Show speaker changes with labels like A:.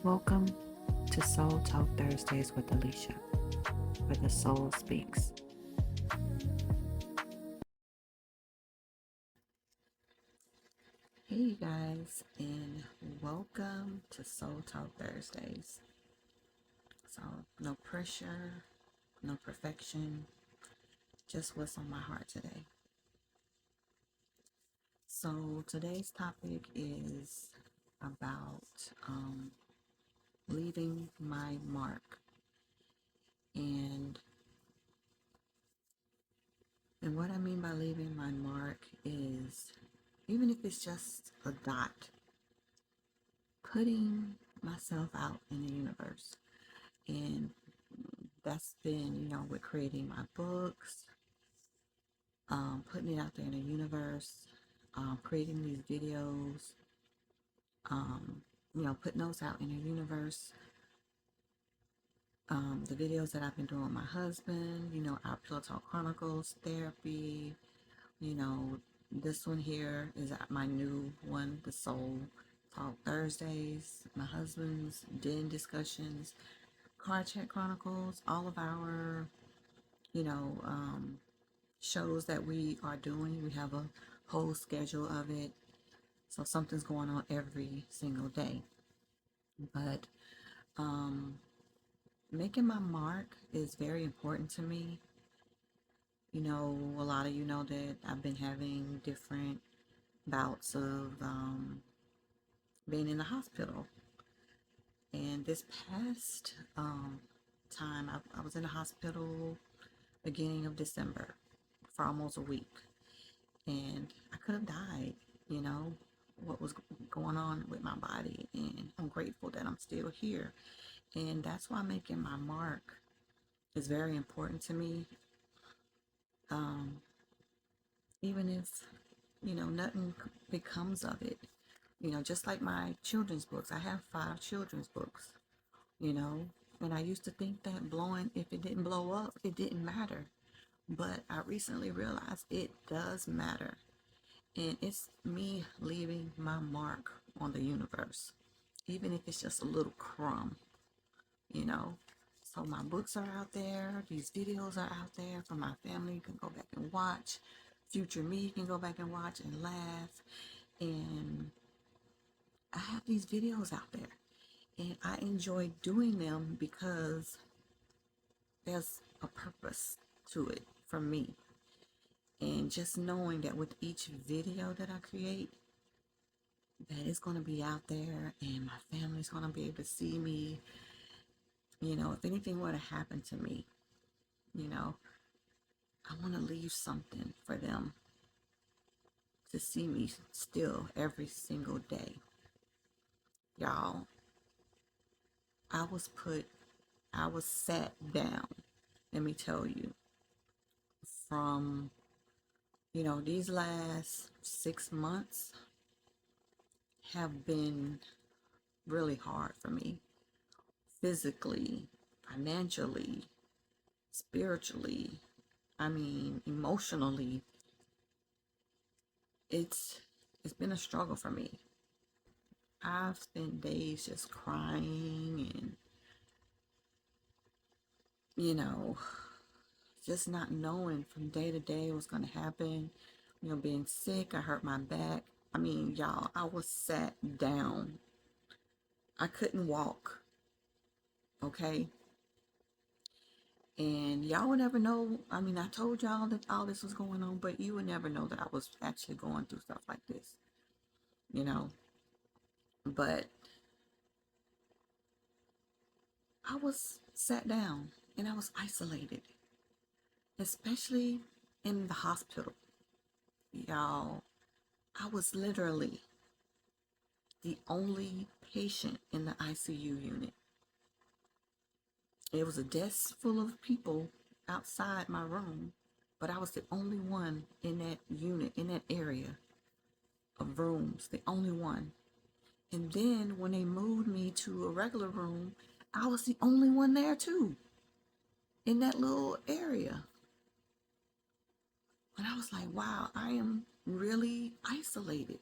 A: Welcome to Soul Talk Thursdays with Alicia, where the soul speaks. Hey, you guys, and welcome to Soul Talk Thursdays. So, no pressure, no perfection, just what's on my heart today. So, today's topic is about leaving my mark. And what I mean by leaving my mark is, even if it's just a dot, putting myself out in the universe. And that's been, with creating my books, putting it out there in the universe, creating these videos, putting those out in the universe. The videos that I've been doing with my husband, our Pillow Talk Chronicles, therapy, this one here is my new one, the Soul Talk Thursdays, my husband's Den discussions, Car Chat Chronicles, all of our, shows that we are doing. We have a whole schedule of it. So something's going on every single day. But making my mark is very important to me. A lot of you know that I've been having different bouts of being in the hospital. And this past time, I was in the hospital beginning of December for almost a week. And I could have died, what was going on with my body. And I'm grateful that I'm still here. And that's why making my mark is very important to me. Even if, nothing becomes of it. Just like my children's books. I have 5 children's books, and I used to think that if it didn't blow up, it didn't matter. But I recently realized it does matter. And it's me leaving my mark on the universe, even if it's just a little crumb, So my books are out there. These videos are out there for my family. You can go back and watch. Future me can go back and watch and laugh. And I have these videos out there. And I enjoy doing them because there's a purpose to it for me. And just knowing that with each video that I create, that it's going to be out there and my family's going to be able to see me. If anything were to happen to me, I want to leave something for them to see me still every single day. Y'all, I was sat down, let me tell you, from, these last 6 months have been really hard for me. Physically, financially, spiritually, emotionally. It's been a struggle for me. I've spent days just crying and, just not knowing from day to day what's going to happen. Being sick, I hurt my back. Y'all, I was sat down. I couldn't walk. Okay? And y'all would never know. I told y'all that all this was going on, but you would never know that I was actually going through stuff like this. But I was sat down and I was isolated, especially in the hospital. Y'all, I was literally the only patient in the ICU unit. It was a desk full of people outside my room, but I was the only one in that unit, in that area of rooms, the only one. And then when they moved me to a regular room, I was the only one there too, in that little area. And I was like, wow, I am really isolated.